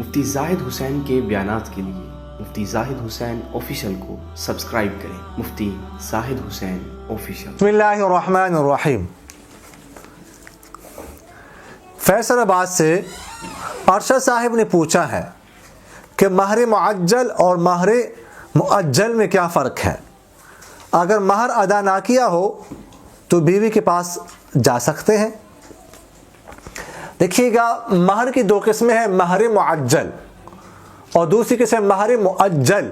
مفتی زاہد حسین کے بیانات کے لیے مفتی زاہد حسین آفیشیل کو سبسکرائب کریں۔ مفتی زاہد حسین آفیشیل۔ بسم اللہ الرحمن الرحیم۔ فیصل آباد سے ارشد صاحب نے پوچھا ہے کہ مہر معجل اور مہر مؤجل میں کیا فرق ہے؟ اگر مہر ادا نہ کیا ہو تو بیوی کے پاس جا سکتے ہیں؟ دیکھیے گا، مہر کی دو قسمیں ہیں، مہر معجل اور دوسری قسم مہر مؤجل۔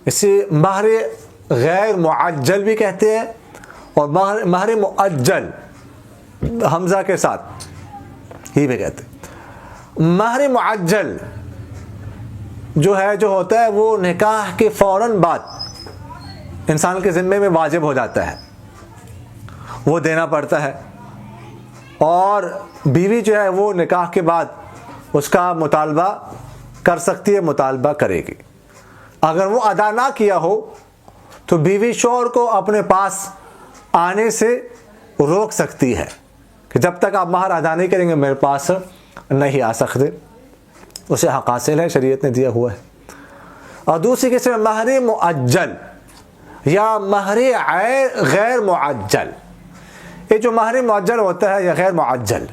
اسے مہر غیر معجل بھی کہتے ہیں اور مہر مؤجل حمزہ کے ساتھ ہی بھی کہتے ہیں۔ مہر معجل جو ہوتا ہے وہ نکاح کے فوراً بعد انسان کے ذمے میں واجب ہو جاتا ہے، وہ دینا پڑتا ہے، اور بیوی جو ہے وہ نکاح کے بعد اس کا مطالبہ کر سکتی ہے، مطالبہ کرے گی۔ اگر وہ ادا نہ کیا ہو تو بیوی شوہر کو اپنے پاس آنے سے روک سکتی ہے کہ جب تک آپ مہر ادا نہیں کریں گے میرے پاس نہیں آ سکتے، اسے حق حاصل ہے، شریعت نے دیا ہوا ہے۔ اور دوسری قسم مہر مؤجل یا مہر غیر معجل۔ یہ جو مہر معجل ہوتا ہے یا غیر معجل،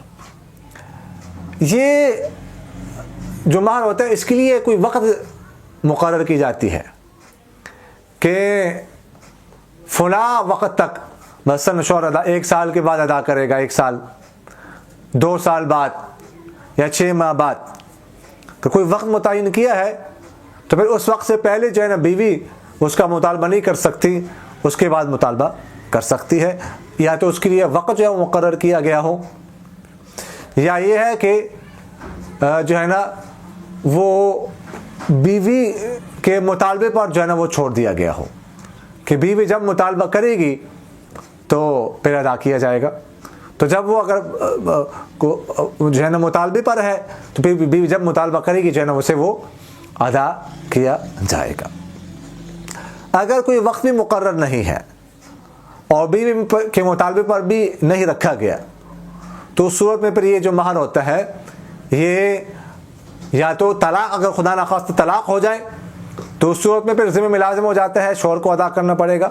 یہ جو مہر ہوتا ہے اس کے لیے کوئی وقت مقرر کی جاتی ہے کہ فلاں وقت تک، مثلا شوہر ادا 1 سال کے بعد ادا کرے گا، 1 سال، 2 سال بعد یا 6 ماہ بعد، تو کوئی وقت متعین کیا ہے تو پھر اس وقت سے پہلے جو ہے نا بیوی اس کا مطالبہ نہیں کر سکتی، اس کے بعد مطالبہ کر سکتی ہے، یا تو اس کے لیے وقت جو ہے وہ مقرر کیا گیا ہو، یا یہ ہے کہ جو ہے نا وہ بیوی کے مطالبے پر جو ہے نا وہ چھوڑ دیا گیا ہو کہ بیوی جب مطالبہ کرے گی تو پھر ادا کیا جائے گا۔ تو جب وہ اگر جو ہے نا مطالبے پر ہے تو پھر بیوی جب مطالبہ کرے گی جو ہے نا اسے وہ ادا کیا جائے گا۔ اگر کوئی وقت بھی مقرر نہیں ہے اور بیوی کے مطالبے پر بھی نہیں رکھا گیا تو اس صورت میں پھر یہ جو مہر ہوتا ہے یہ یا تو طلاق، اگر خدا نخواستہ طلاق ہو جائے تو اس صورت میں پھر ذمہ میں لازم ہو جاتا ہے، شوہر کو ادا کرنا پڑے گا،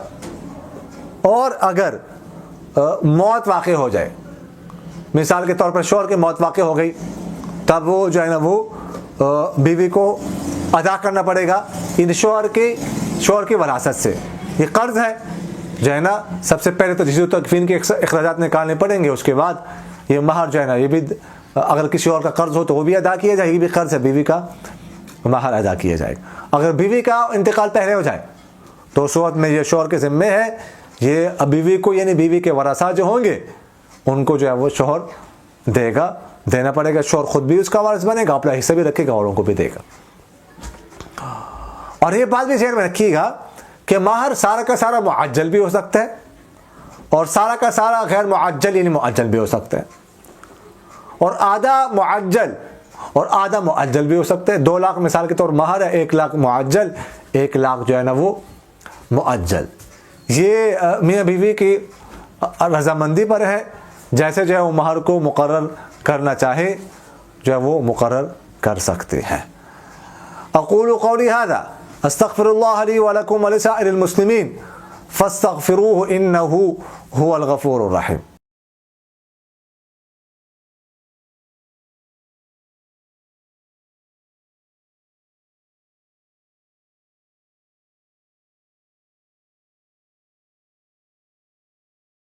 اور اگر موت واقع ہو جائے، مثال کے طور پر شوہر کی موت واقع ہو گئی، تب وہ جو ہے نا وہ بیوی کو ادا کرنا پڑے گا ان شوہر کی وراثت سے۔ یہ قرض ہے جو ہے نا، سب سے پہلے تو تجہیز و تکفین کے اخراجات نکالنے پڑیں گے، اس کے بعد یہ مہر جو ہے نا یہ بھی اگر کسی اور کا قرض ہو تو وہ بھی ادا کیا جائے، یہ بھی قرض ہے، بیوی کا مہر ادا کیا جائے گا۔ اگر بیوی کا انتقال پہلے ہو جائے تو اس وقت میں یہ شوہر کے ذمے ہے، یہ بیوی کو یعنی بیوی کے ورثاء جو ہوں گے ان کو جو ہے وہ شوہر دینا پڑے گا، شوہر خود بھی اس کا وارث بنے گا، اپنا حصہ بھی رکھے گا اور ان کو بھی دے گا۔ اور یہ بات بھی ذہن میں رکھیے گا کہ مہر سارا کا سارا معجل بھی ہو سکتا ہے اور سارا کا سارا غیر معجل یعنی مؤجل بھی ہو سکتا ہے، اور آدھا معجل اور آدھا مؤجل بھی ہو سکتا ہے۔ 2 لاکھ مثال کے طور مہر ہے، 1 لاکھ معجل، 1 لاکھ جو ہے نا وہ مؤجل۔ یہ میاں بیوی کی رضامندی پر ہے، جیسے جو ہے وہ مہر کو مقرر کرنا چاہے جو ہے وہ مقرر کر سکتے ہیں۔ اقول قولی ھذا استغفر اللہ لی ولکم ولسائر المسلمین فاستغفروہ انہ هو الغفور الرحیم۔